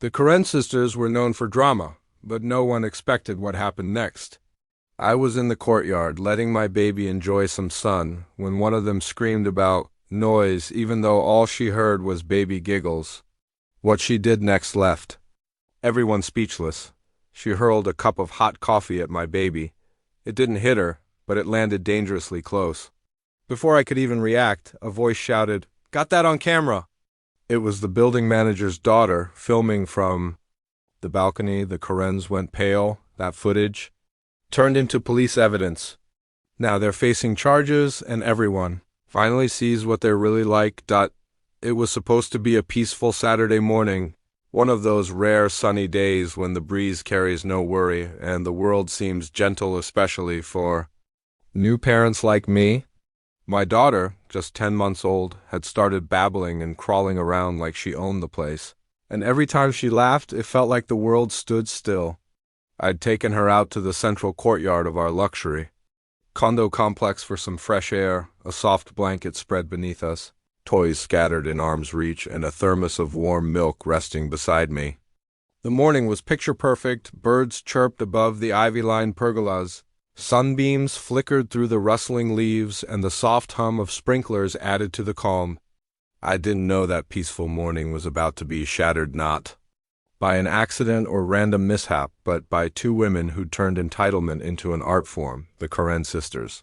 The Courtyard sisters were known for drama, but no one expected what happened next. I was in the courtyard, letting my baby enjoy some sun, when one of them screamed about noise, even though all she heard was baby giggles. What she did next left everyone speechless. She hurled a cup of hot coffee at my baby. It didn't hit her, but it landed dangerously close. Before I could even react, a voice shouted, "Got that on camera!" It was the building manager's daughter, filming from the balcony. The Karens went pale. That footage turned into police evidence. Now they're facing charges, and everyone finally sees what they're really like. It was supposed to be a peaceful Saturday morning, one of those rare sunny days when the breeze carries no worry and the world seems gentle, especially for new parents like me. My daughter, just 10 months old, had started babbling and crawling around like she owned the place, and every time she laughed, it felt like the world stood still. I'd taken her out to the central courtyard of our luxury condo complex for some fresh air, a soft blanket spread beneath us, toys scattered in arm's reach, and a thermos of warm milk resting beside me. The morning was picture-perfect. Birds chirped above the ivy-lined pergolas. Sunbeams flickered through the rustling leaves, and the soft hum of sprinklers added to the calm. I didn't know that peaceful morning was about to be shattered not by an accident or random mishap, but by two women who turned entitlement into an art form, the Courtyard sisters.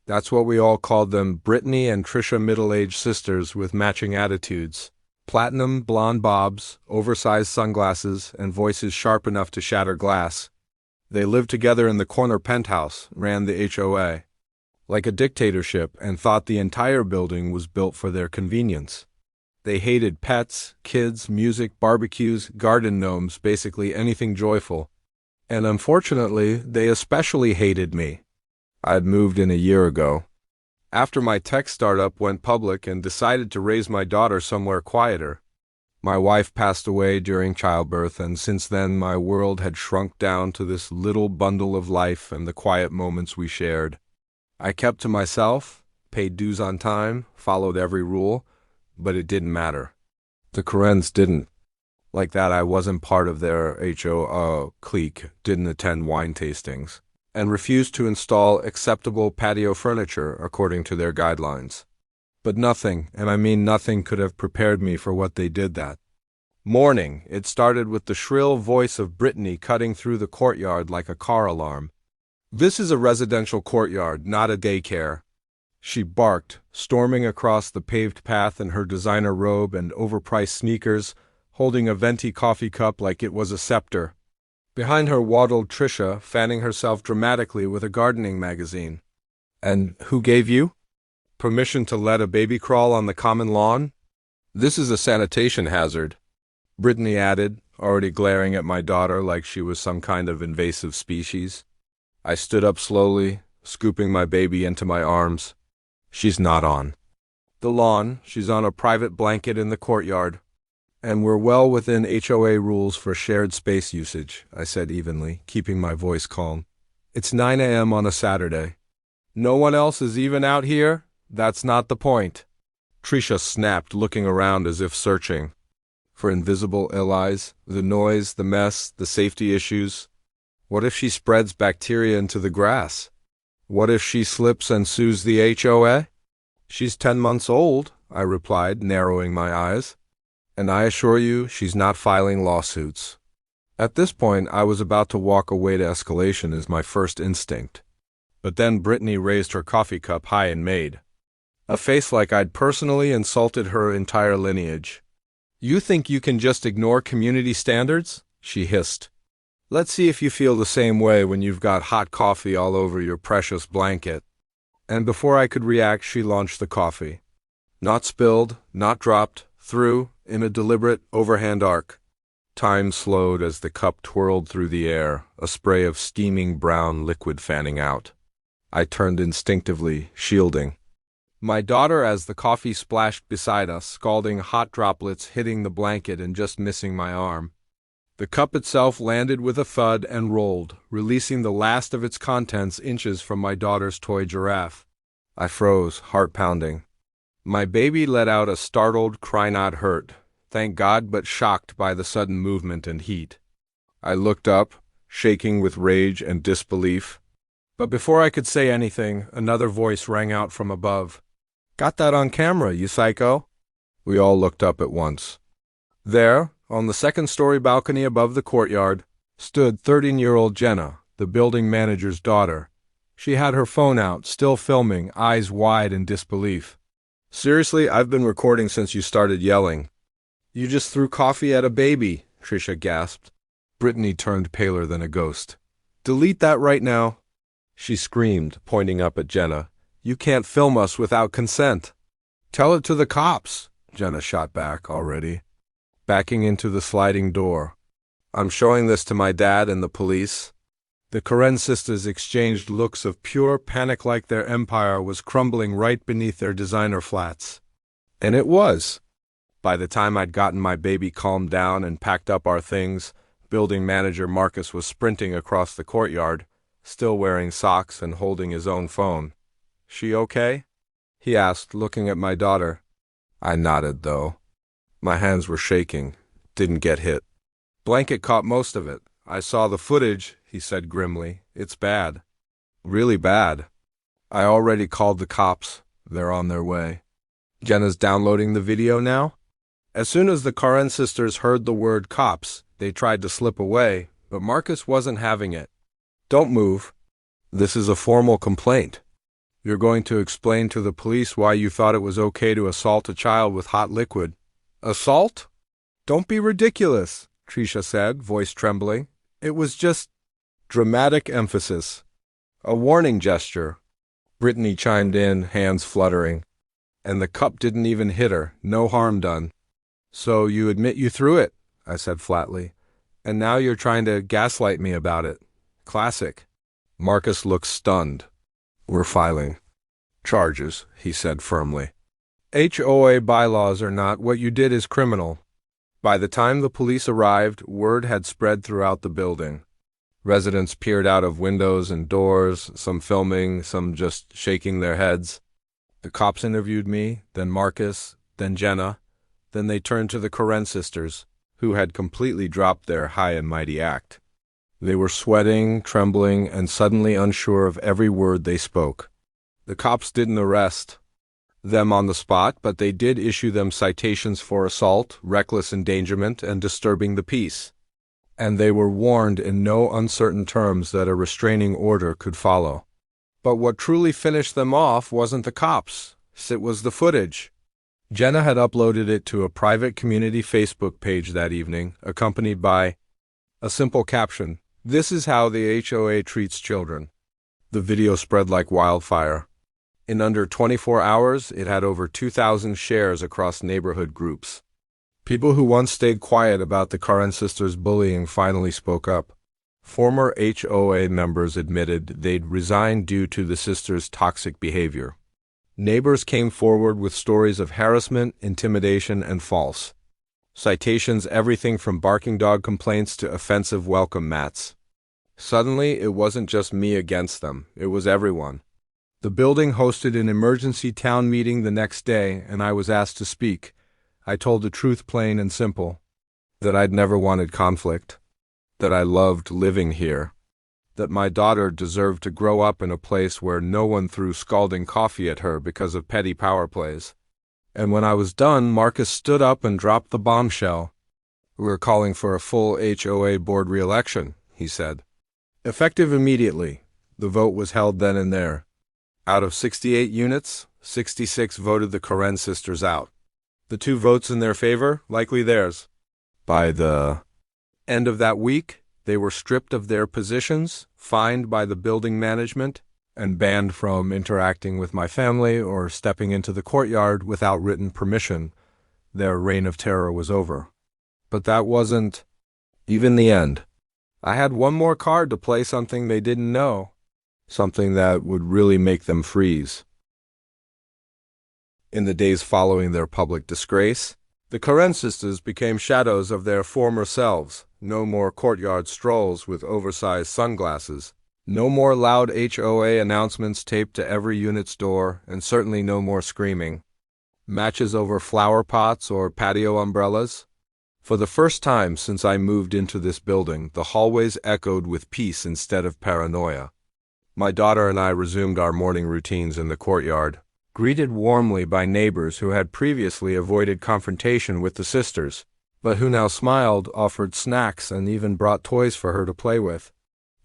That's what we all called them, Brittany and Trisha, middle-aged sisters with matching attitudes. Platinum blonde bobs, oversized sunglasses, and voices sharp enough to shatter glass. They lived together in the corner penthouse, ran the HOA like a dictatorship, and thought the entire building was built for their convenience. They hated pets, kids, music, barbecues, garden gnomes, basically anything joyful. And unfortunately, they especially hated me. I'd moved in a year ago, after my tech startup went public, and decided to raise my daughter somewhere quieter. My wife passed away during childbirth, and since then my world had shrunk down to this little bundle of life and the quiet moments we shared. I kept to myself, paid dues on time, followed every rule, but it didn't matter. The Courtyards didn't. Like that, I wasn't part of their HOA clique, didn't attend wine tastings, and refused to install acceptable patio furniture according to their guidelines. But nothing, and I mean nothing, could have prepared me for what they did that morning. It started with the shrill voice of Brittany cutting through the courtyard like a car alarm. "This is a residential courtyard, not a daycare," she barked, storming across the paved path in her designer robe and overpriced sneakers, holding a venti coffee cup like it was a scepter. Behind her waddled Trisha, fanning herself dramatically with a gardening magazine. "And who gave you permission to let a baby crawl on the common lawn? This is a sanitation hazard," Brittany added, already glaring at my daughter like she was some kind of invasive species. I stood up slowly, scooping my baby into my arms. "She's not on the lawn. She's on a private blanket in the courtyard. And we're well within HOA rules for shared space usage," I said evenly, keeping my voice calm. "It's 9 a.m. on a Saturday. No one else is even out here? That's not the point." Trisha snapped, looking around as if searching for invisible allies. The noise, the mess, the safety issues. What if she spreads bacteria into the grass? What if she slips and sues the HOA? "She's 10 months old," I replied, narrowing my eyes. "And I assure you, she's not filing lawsuits." At this point, I was about to walk away to escalation as my first instinct. But then Brittany raised her coffee cup high and made a face like I'd personally insulted her entire lineage. "You think you can just ignore community standards?" she hissed. "Let's see if you feel the same way when you've got hot coffee all over your precious blanket." And before I could react, she launched the coffee. Not spilled, not dropped, through, in a deliberate, overhand arc. Time slowed as the cup twirled through the air, a spray of steaming brown liquid fanning out. I turned instinctively, shielding my daughter as the coffee splashed beside us, scalding hot droplets hitting the blanket and just missing my arm. The cup itself landed with a thud and rolled, releasing the last of its contents inches from my daughter's toy giraffe. I froze, heart pounding. My baby let out a startled cry not hurt. thank God, but shocked by the sudden movement and heat. I looked up, shaking with rage and disbelief. But before I could say anything, another voice rang out from above. "Got that on camera, you psycho?" We all looked up at once. There, on the second-story balcony above the courtyard, stood 13-year-old Jenna, the building manager's daughter. She had her phone out, still filming, eyes wide in disbelief. "Seriously, I've been recording since you started yelling." "You just threw coffee at a baby," Trisha gasped. Brittany turned paler than a ghost. "Delete that right now," she screamed, pointing up at Jenna. "You can't film us without consent." "Tell it to the cops," Jenna shot back already, backing into the sliding door. "I'm showing this to my dad and the police." The Karen sisters exchanged looks of pure panic, like their empire was crumbling right beneath their designer flats. And it was. By the time I'd gotten my baby calmed down and packed up our things, building manager Marcus was sprinting across the courtyard, still wearing socks and holding his own phone. "She okay?" he asked, looking at my daughter. I nodded, though. My hands were shaking. Didn't get hit. "Blanket caught most of it. I saw the footage," he said grimly. "It's bad. Really bad. I already called the cops. They're on their way." "Jenna's downloading the video now?" As soon as the Karen sisters heard the word cops, they tried to slip away, but Marcus wasn't having it. "Don't move. This is a formal complaint. You're going to explain to the police why you thought it was okay to assault a child with hot liquid." "Assault? Don't be ridiculous," Trisha said, voice trembling. "It was just—" Dramatic emphasis. "A warning gesture," Brittany chimed in, hands fluttering. "And the cup didn't even hit her. No harm done." "So you admit you threw it," I said flatly. "And now you're trying to gaslight me about it. Classic." Marcus looked stunned. "We're filing charges," he said firmly. "HOA bylaws or not, what you did is criminal." By the time the police arrived, word had spread throughout the building. Residents peered out of windows and doors, some filming, some just shaking their heads. The cops interviewed me, then Marcus, then Jenna. Then they turned to the Karen sisters, who had completely dropped their high and mighty act. They were sweating, trembling, and suddenly unsure of every word they spoke. The cops didn't arrest them on the spot, but they did issue them citations for assault, reckless endangerment, and disturbing the peace. And they were warned in no uncertain terms that a restraining order could follow. But what truly finished them off wasn't the cops. It was the footage. Jenna had uploaded it to a private community Facebook page that evening, accompanied by a simple caption: "This is how the HOA treats children." The video spread like wildfire. In under 24 hours, it had over 2,000 shares across neighborhood groups. People who once stayed quiet about the Karen sisters' bullying finally spoke up. Former HOA members admitted they'd resigned due to the sisters' toxic behavior. Neighbors came forward with stories of harassment, intimidation, and false citations, everything from barking dog complaints to offensive welcome mats. Suddenly, it wasn't just me against them, it was everyone. The building hosted an emergency town meeting the next day, and I was asked to speak. I told the truth plain and simple, that I'd never wanted conflict, that I loved living here, that my daughter deserved to grow up in a place where no one threw scalding coffee at her because of petty power plays. And when I was done, Marcus stood up and dropped the bombshell. "We're calling for a full HOA board re-election," he said. Effective immediately. The vote was held then and there. Out of 68 units, 66 voted the Karen sisters out. The 2 votes in their favor, likely theirs. By the end of that week, they were stripped of their positions, fined by the building management, and banned from interacting with my family or stepping into the courtyard without written permission. Their reign of terror was over. But that wasn't even the end. I had one more card to play something they didn't know. Something that would really make them freeze. In the days following their public disgrace, the Karen sisters became shadows of their former selves. No more courtyard strolls with oversized sunglasses. No more loud HOA announcements taped to every unit's door, and certainly no more screaming. Matches over flower pots or patio umbrellas? For the first time since I moved into this building, the hallways echoed with peace instead of paranoia. My daughter and I resumed our morning routines in the courtyard, greeted warmly by neighbors who had previously avoided confrontation with the sisters, but who now smiled, offered snacks, and even brought toys for her to play with.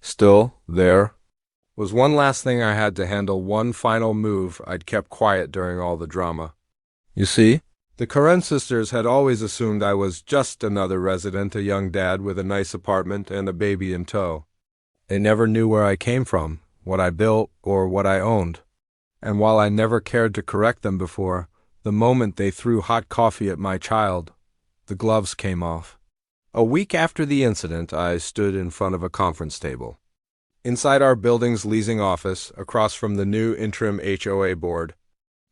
Still, there was one last thing I had to handle, one final move I'd kept quiet during all the drama. You see, the Karen sisters had always assumed I was just another resident, a young dad with a nice apartment and a baby in tow. They never knew where I came from, what I built, or what I owned. And while I never cared to correct them before, the moment they threw hot coffee at my child, the gloves came off. A week after the incident, I stood in front of a conference table. Inside our building's leasing office, across from the new interim HOA board,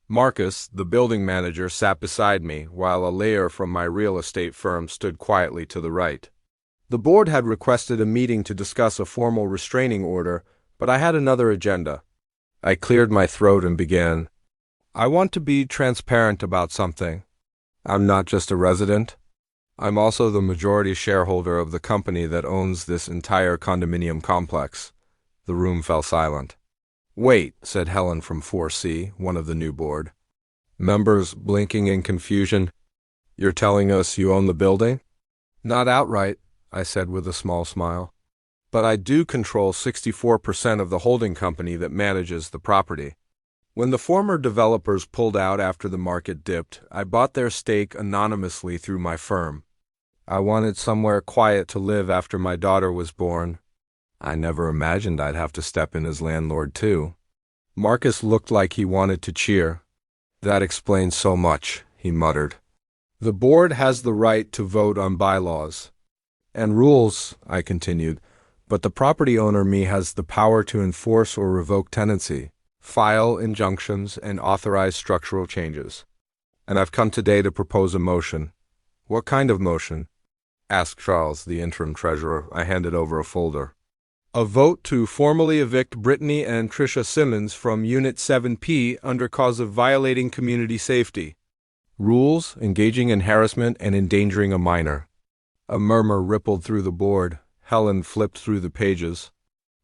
Marcus, the building manager, sat beside me, while a layer from my real estate firm stood quietly to the right. The board had requested a meeting to discuss a formal restraining order, but I had another agenda. I cleared my throat and began. I want to be transparent about something. I'm not just a resident. I'm also the majority shareholder of the company that owns this entire condominium complex. The room fell silent. Wait, said Helen from 4C, one of the new board members, blinking in confusion. You're telling us you own the building? Not outright, I said with a small smile. But I do control 64% of the holding company that manages the property. When the former developers pulled out after the market dipped, I bought their stake anonymously through my firm. I wanted somewhere quiet to live after my daughter was born. I never imagined I'd have to step in as landlord, too. Marcus looked like he wanted to cheer. That explains so much, he muttered. The board has the right to vote on bylaws and rules, I continued, but the property owner, me, has the power to enforce or revoke tenancy, file injunctions, and authorize structural changes. And I've come today to propose a motion. What kind of motion? Asked Charles, the interim treasurer. I handed over a folder. A vote to formally evict Brittany and Tricia Simmons from Unit 7P under cause of violating community safety. Rules, engaging in harassment, and endangering a minor. A murmur rippled through the board. Helen flipped through the pages.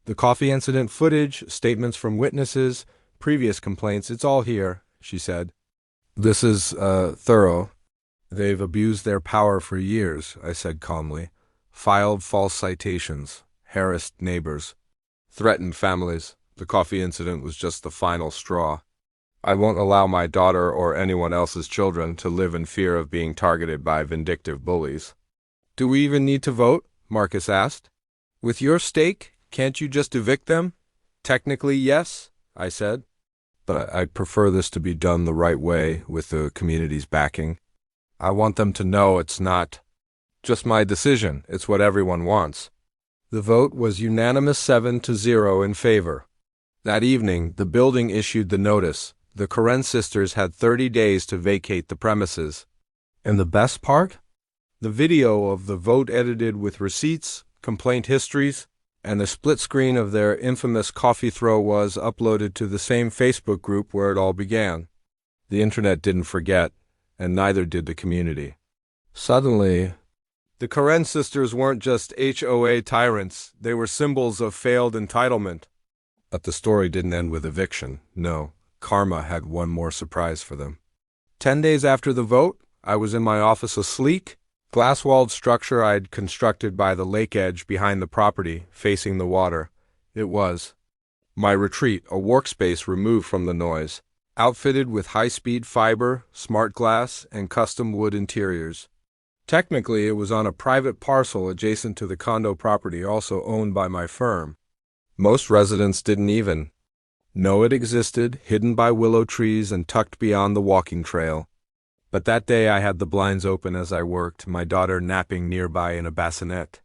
The coffee incident footage, statements from witnesses, previous complaints, it's all here, she said. This is, thorough. They've abused their power for years, I said calmly. Filed false citations. Harassed neighbors, threatened families. The coffee incident was just the final straw. I won't allow my daughter or anyone else's children to live in fear of being targeted by vindictive bullies. Do we even need to vote? Marcus asked. With your stake, can't you just evict them? Technically, yes, I said. But I'd prefer this to be done the right way, with the community's backing. I want them to know it's not just my decision, it's what everyone wants. The vote was unanimous 7-0 in favor. That evening, the building issued the notice. The Karen sisters had 30 days to vacate the premises. And the best part? The video of the vote, edited with receipts, complaint histories, and a split screen of their infamous coffee throw, was uploaded to the same Facebook group where it all began. The internet didn't forget, and neither did the community. Suddenly, the Karen sisters weren't just HOA tyrants, they were symbols of failed entitlement. But the story didn't end with eviction. No, karma had one more surprise for them. 10 days after the vote, I was in my office, a sleek, glass-walled structure I'd constructed by the lake edge behind the property, facing the water. It was my retreat, a workspace removed from the noise, outfitted with high-speed fiber, smart glass, and custom wood interiors. Technically, it was on a private parcel adjacent to the condo property also owned by my firm. Most residents didn't even know it existed, hidden by willow trees and tucked beyond the walking trail. But that day I had the blinds open as I worked, my daughter napping nearby in a bassinet.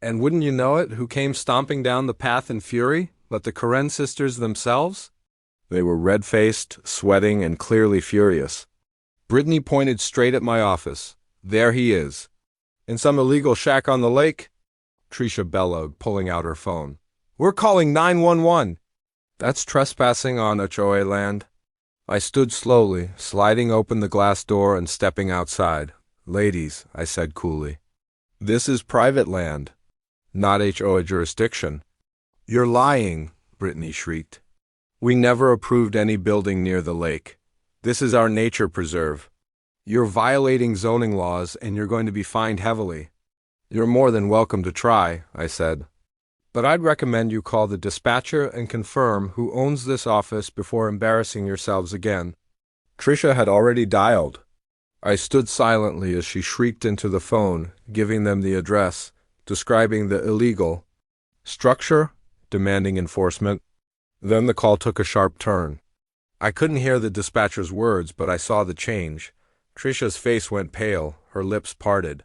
And wouldn't you know it, who came stomping down the path in fury but the Karen sisters themselves? They were red-faced, sweating, and clearly furious. Brittany pointed straight at my office. There he is. In some illegal shack on the lake? Tricia bellowed, pulling out her phone. We're calling 911. That's trespassing on HOA land. I stood slowly, sliding open the glass door and stepping outside. Ladies, I said coolly, this is private land, not HOA jurisdiction. You're lying, Brittany shrieked. We never approved any building near the lake. This is our nature preserve. You're violating zoning laws and you're going to be fined heavily. You're more than welcome to try, I said. But I'd recommend you call the dispatcher and confirm who owns this office before embarrassing yourselves again. Tricia had already dialed. I stood silently as she shrieked into the phone, giving them the address, describing the illegal structure, demanding enforcement. Then the call took a sharp turn. I couldn't hear the dispatcher's words, but I saw the change. Tricia's face went pale, her lips parted.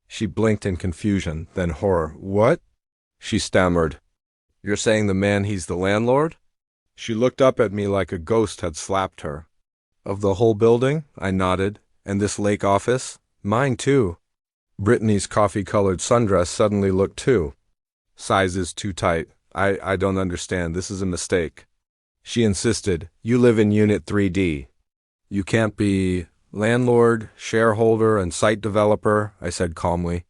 She blinked in confusion, then horror. What? She stammered. You're saying the man, he's the landlord? She looked up at me like a ghost had slapped her. Of the whole building? I nodded. And this lake office? Mine too. Brittany's coffee-colored sundress suddenly looked too. Size is too tight. I don't understand. This is a mistake. She insisted. You live in Unit 3D. You can't be landlord, shareholder, and site developer, I said calmly.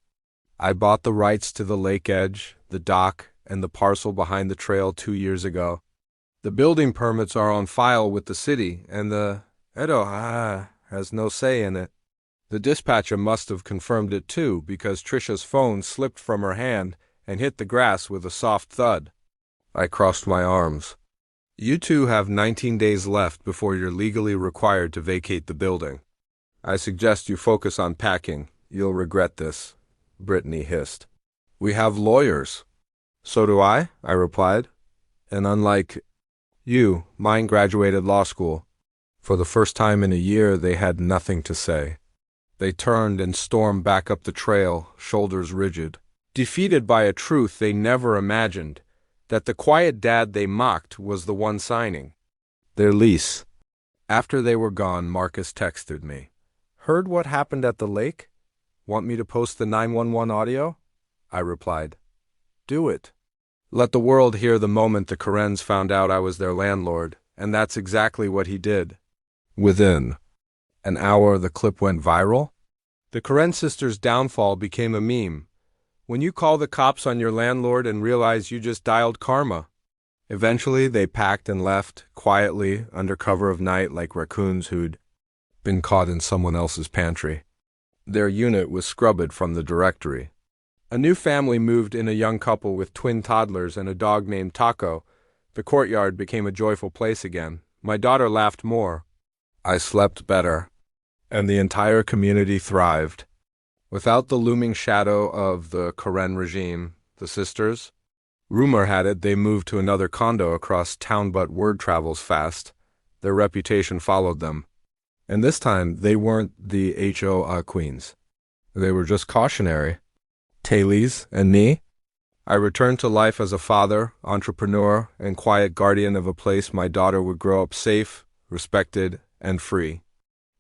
I bought the rights to the lake edge, the dock, and the parcel behind the trail 2 years ago. The building permits are on file with the city, and the HOA has no say in it. The dispatcher must have confirmed it too, because Tricia's phone slipped from her hand and hit the grass with a soft thud. I crossed my arms. You two have 19 days left before you're legally required to vacate the building. I suggest you focus on packing. You'll regret this, Brittany hissed. We have lawyers. So do I replied. And unlike you, mine graduated law school. For the first time in a year, they had nothing to say. They turned and stormed back up the trail, shoulders rigid, defeated by a truth they never imagined, that the quiet dad they mocked was the one signing their lease. After they were gone, Marcus texted me. Heard what happened at the lake? Want me to post the 911 audio? I replied. Do it. Let the world hear the moment the Karens found out I was their landlord, and that's exactly what he did. Within an hour, the clip went viral. The Karen sisters' downfall became a meme. When you call the cops on your landlord and realize you just dialed karma. Eventually, they packed and left, quietly, under cover of night like raccoons who'd been caught in someone else's pantry. Their unit was scrubbed from the directory. A new family moved in, a young couple with twin toddlers and a dog named Taco. The courtyard became a joyful place again. My daughter laughed more. I slept better. And the entire community thrived. Without the looming shadow of the Karen regime, the sisters, rumor had it they moved to another condo across town, but word travels fast. Their reputation followed them. And this time, they weren't the HOA queens. They were just cautionary. Tailies and me. I returned to life as a father, entrepreneur, and quiet guardian of a place my daughter would grow up safe, respected, and free.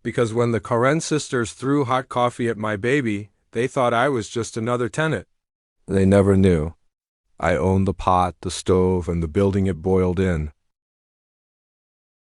Because when the Karen sisters threw hot coffee at my baby, they thought I was just another tenant. They never knew. I owned the pot, the stove, and the building it boiled in.